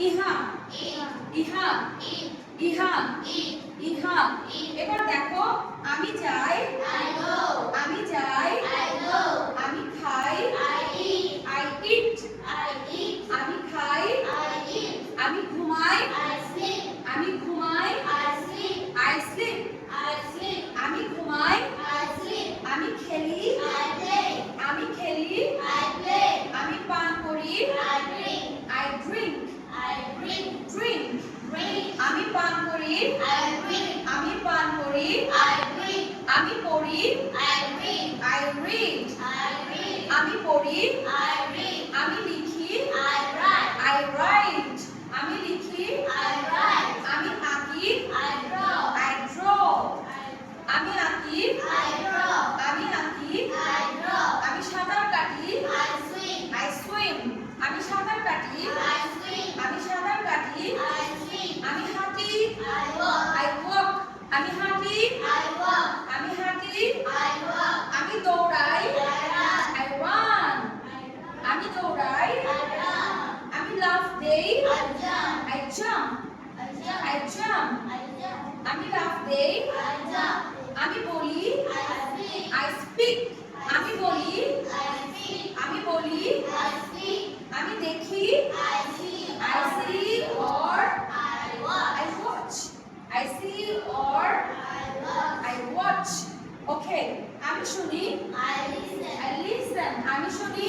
ইহা ইহা ইহা ইহা। এবার দেখো, আমি যাই, আমি যাই, আমি খাই, I eat, আমি খাই, আমি ঘুমাই, আমি ঘুমাই, I sleep, আমি ঘুমাই, আমি খেলি, আমি খেলি, আমি পান করি, I drink, drink, আমি পান করি, আমি পান করি, আমি পড়ি, I read, আমি পড়ি, আমি লিখি, I write, আমি লিখি, আমি আঁকি, I draw, আমি আঁকি, আমি আঁকি, আমি সাঁতার কাটি, I swim, আমি সাঁতার কাটি, আমি সাঁতার কাটি, আমি হাঁটি, I walk, আমি হাঁটি, আমি হাঁটি, আমি দৌড়াই, I run, আমি দৌড়াই, আমি লাফ দেই, I jump, I jump, আমি লাফ দেই, আমি বলি, I speak, আমি বলি, আমি বলি, আমি দেখি, I see or I watch, I see or I watch. Okay, আমি শুনি, I listen, আমি শুনি,